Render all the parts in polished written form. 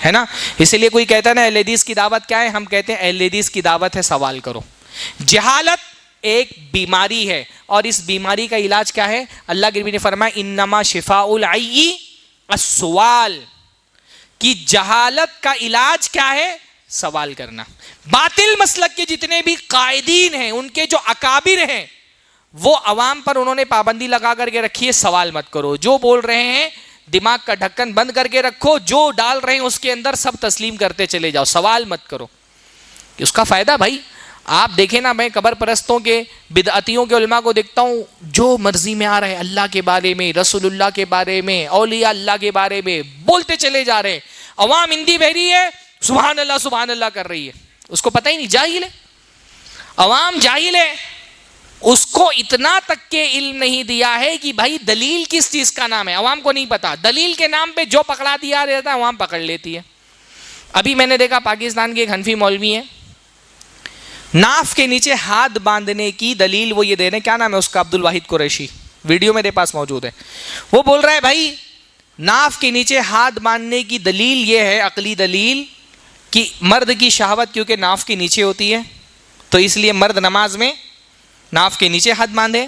ہے نا. اسی لیے کوئی کہتا ہے نا اہل حدیث کی دعوت کیا ہے, ہم کہتے ہیں اہل حدیث کی دعوت ہے سوال کرو. جہالت ایک بیماری ہے, اور اس بیماری کا علاج کیا ہے؟ اللہ کے نبی نے فرمایا انما شفاء العی السؤال, کہ جہالت کا علاج کیا ہے؟ سوال کرنا. باطل مسلک کے جتنے بھی قائدین ہیں, ان کے جو اکابر ہیں, وہ عوام پر انہوں نے پابندی لگا کر کے رکھی ہے سوال مت کرو. جو بول رہے ہیں دماغ کا ڈھکن بند کر کے رکھو, جو ڈال رہے ہیں اس کے اندر سب تسلیم کرتے چلے جاؤ, سوال مت کرو. اس کا فائدہ بھائی آپ دیکھیں نا, میں قبر پرستوں کے بدعتیوں کے علماء کو دیکھتا ہوں, جو مرضی میں آ رہے ہیں اللہ کے بارے میں, رسول اللہ کے بارے میں, اولیاء اللہ کے بارے میں بولتے چلے جا رہے ہیں. عوام ہندی بہ رہی ہے, سبحان اللہ کر رہی ہے, اس کو پتہ ہی نہیں, جاہل ہے. عوام جاہل ہے, اس کو اتنا تک کے علم نہیں دیا ہے کہ بھائی دلیل کس چیز کا نام ہے, عوام کو نہیں پتا. دلیل کے نام پہ جو پکڑا دیا رہتا ہے عوام پکڑ لیتی ہے. ابھی میں نے دیکھا پاکستان کے ایک حنفی مولوی ہیں, ناف کے نیچے ہاتھ باندھنے کی دلیل وہ یہ دے رہے ہیں, کیا نام ہے اس کا, عبد الواحد قریشی, ویڈیو میرے پاس موجود ہے. وہ بول رہا ہے بھائی ناف کے نیچے ہاتھ باندھنے کی دلیل یہ ہے, عقلی دلیل, کہ مرد کی شہوت کیونکہ ناف کے نیچے ہوتی ہے تو اس لیے مرد نماز میں ناف کے نیچے ہاتھ باندھے,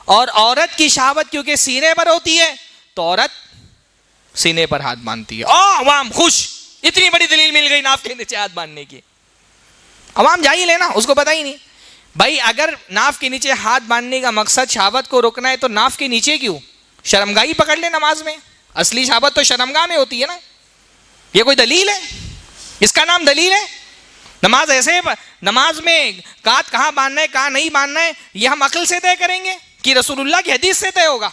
اور عورت کی شہوت کیونکہ سینے پر ہوتی ہے تو عورت سینے پر ہاتھ باندھتی ہے. عوام خوش, اتنی بڑی دلیل مل گئی ناف کے نیچے ہاتھ باندھنے کی. عوام جاہل ہے نا, اس کو پتہ ہی نہیں. بھائی اگر ناف کے نیچے ہاتھ باندھنے کا مقصد شہوت کو روکنا ہے تو ناف کے نیچے کیوں, شرمگاہی پکڑ لے نماز میں, اصلی شہوت تو شرمگاہ میں ہوتی ہے نا. یہ کوئی دلیل ہے؟ اس کا نام دلیل ہے؟ نماز ایسے, نماز میں کات کہاں باندھنا ہے کہاں نہیں باندھنا ہے یہ ہم عقل سے طے کریں گے کہ رسول اللہ کی حدیث سے طے ہوگا؟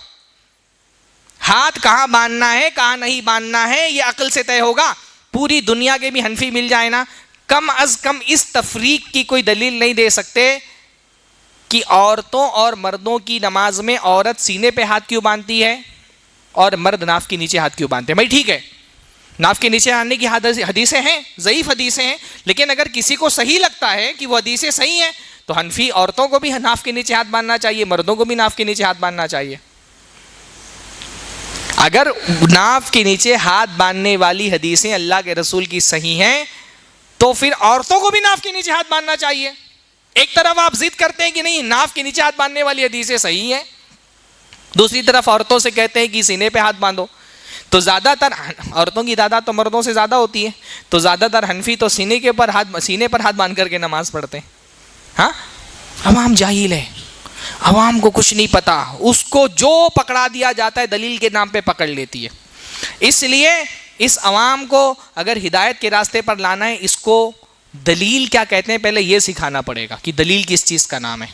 ہاتھ کہاں باندھنا ہے کہاں نہیں باندھنا ہے یہ عقل سے طے ہوگا. پوری دنیا کے بھی حنفی مل جائے نا, کم از کم اس تفریق کی کوئی دلیل نہیں دے سکتے کہ عورتوں اور مردوں کی نماز میں عورت سینے پہ ہاتھ کیوں باندھتی ہے اور مرد ناف کے نیچے ہاتھ کیوں باندھتے ہیں. بھائی ٹھیک ہے, ناف کے نیچے آنے کی حدیثیں ہیں, ضعیف حدیثیں ہیں, لیکن اگر کسی کو صحیح لگتا ہے کہ وہ حدیثیں صحیح ہیں تو حنفی عورتوں کو بھی ناف کے نیچے ہاتھ باندھنا چاہیے, مردوں کو بھی ناف کے نیچے ہاتھ باندھنا چاہیے. اگر ناف کے نیچے ہاتھ باندھنے والی حدیثیں اللہ کے رسول کی صحیح ہیں تو پھر عورتوں کو بھی ناف کے نیچے ہاتھ باندھنا چاہیے. ایک طرف آپ ضد کرتے ہیں کہ نہیں ناف کے نیچے ہاتھ باندھنے والی حدیثیں صحیح ہیں, دوسری طرف عورتوں سے کہتے ہیں کہ سینے پہ ہاتھ باندھو. تو زیادہ تر عورتوں کی تعداد تو مردوں سے زیادہ ہوتی ہے, تو زیادہ تر حنفی تو سینے پر ہاتھ باندھ کر کے نماز پڑھتے ہیں. ہاں, عوام جاہل ہے, عوام کو کچھ نہیں پتا, اس کو جو پکڑا دیا جاتا ہے دلیل کے نام پہ پکڑ لیتی ہے. اس لیے اس عوام کو اگر ہدایت کے راستے پر لانا ہے, اس کو دلیل کیا کہتے ہیں پہلے یہ سکھانا پڑے گا کہ دلیل کس چیز کا نام ہے.